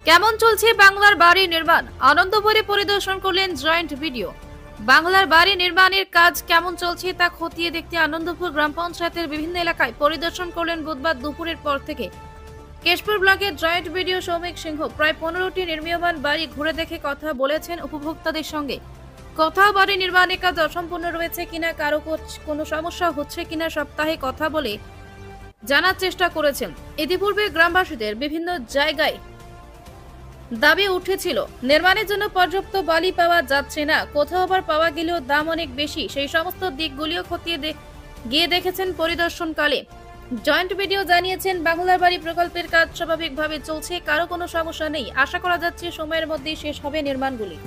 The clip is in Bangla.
কেমন চলছে বাংলার বাড়ি নির্মাণ? আনন্দপুরে পরিদর্শন করলেন জয়েন্ট ভিডিও। বাংলার বাড়ি নির্মাণের কাজ কেমন চলছে তা খতিয়ে দেখতে আনন্দপুর গ্রাম পঞ্চায়েতের বিভিন্ন এলাকায় পরিদর্শন করলেন বুধবার দুপুরের পর থেকে কেশপুর ব্লকের জয়েন্ট ভিডিও সৌমিক সিংহ। প্রায় 15টি নির্মীয়মান বাড়ি ঘুরে দেখে কথা বলেছেন উপভোক্তাদের সঙ্গে। কোথাও বাড়ি নির্মাণের কাজ অসম্পূর্ণ রয়েছে কিনা, কারো কোনো সমস্যা হচ্ছে কিনা সপ্তাহে কথা বলে জানার চেষ্টা করেছেন। ইতিপূর্বে গ্রামবাসীদের বিভিন্ন জায়গায় দাবি উঠেছিল নির্মাণের জন্য পর্যাপ্ত বালি পাওয়া যাচ্ছে না, কোথাও আবার পাওয়া গেলেও দাম অনেক বেশি। সেই সমস্ত দিকগুলিও খতিয়ে গিয়ে দেখেছেন পরিদর্শনকালে। জয়েন্ট ভিডিও জানিয়েছেন বাংলার বাড়ি প্রকল্পের কাজ স্বাভাবিকভাবে চলছে, কারো কোনো সমস্যা নেই। আশা করা যাচ্ছে সময়ের মধ্যেই শেষ হবে নির্মাণগুলি।